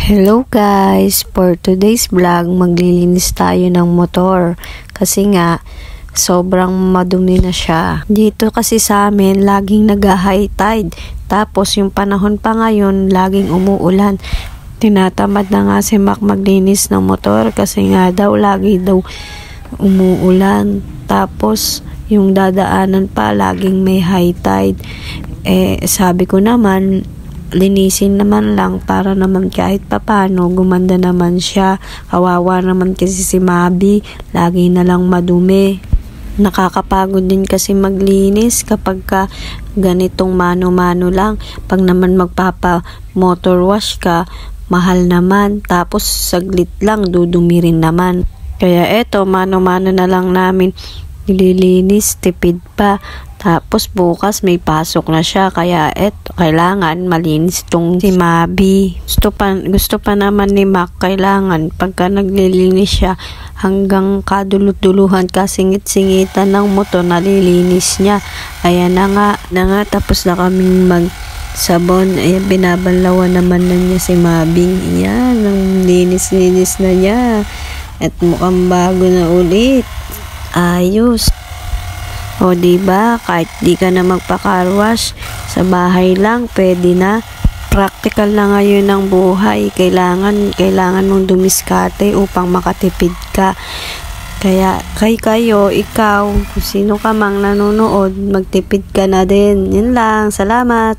Hello guys! For today's vlog, maglilinis tayo ng motor kasi nga sobrang madumi na siya. Dito kasi sa amin laging nag-high tide, tapos yung panahon pa ngayon laging umuulan. Tinatamad na nga si Mac maglinis ng motor kasi nga daw lagi daw umuulan, tapos yung dadaanan pa laging may high tide. Sabi ko naman linisin naman lang para naman kahit papano gumanda naman siya. Kawawa naman kasi si Mabi, lagi na lang madumi. Nakakapagod din kasi maglinis kapag ganitong mano-mano lang. Pag naman magpapa motor wash ka, mahal naman, tapos saglit lang dudumi rin naman. Kaya eto, mano-mano na lang namin nililinis, tipid pa. Tapos bukas may pasok na siya, kaya eto, kailangan malinis tong si Mabi. Gusto pa naman ni Mac, kailangan pagka naglilinis siya hanggang kadulot-duluhan, kasingit-singitan ng motor nalilinis niya. Ayan na nga, tapos na kaming magsabon. Ayan, binabanlawan naman na niya si Mabi. Ayan, ang linis-linis na niya at mukhang bago na ulit. Ayos. O diba, kahit di ka na magpa-car wash, sa bahay lang pwede na. Practical na ngayon ng buhay. Kailangan mong dumiskarte upang makatipid ka. Kaya ikaw, kung sino ka mang nanonood, magtipid ka na din. Yun lang. Salamat.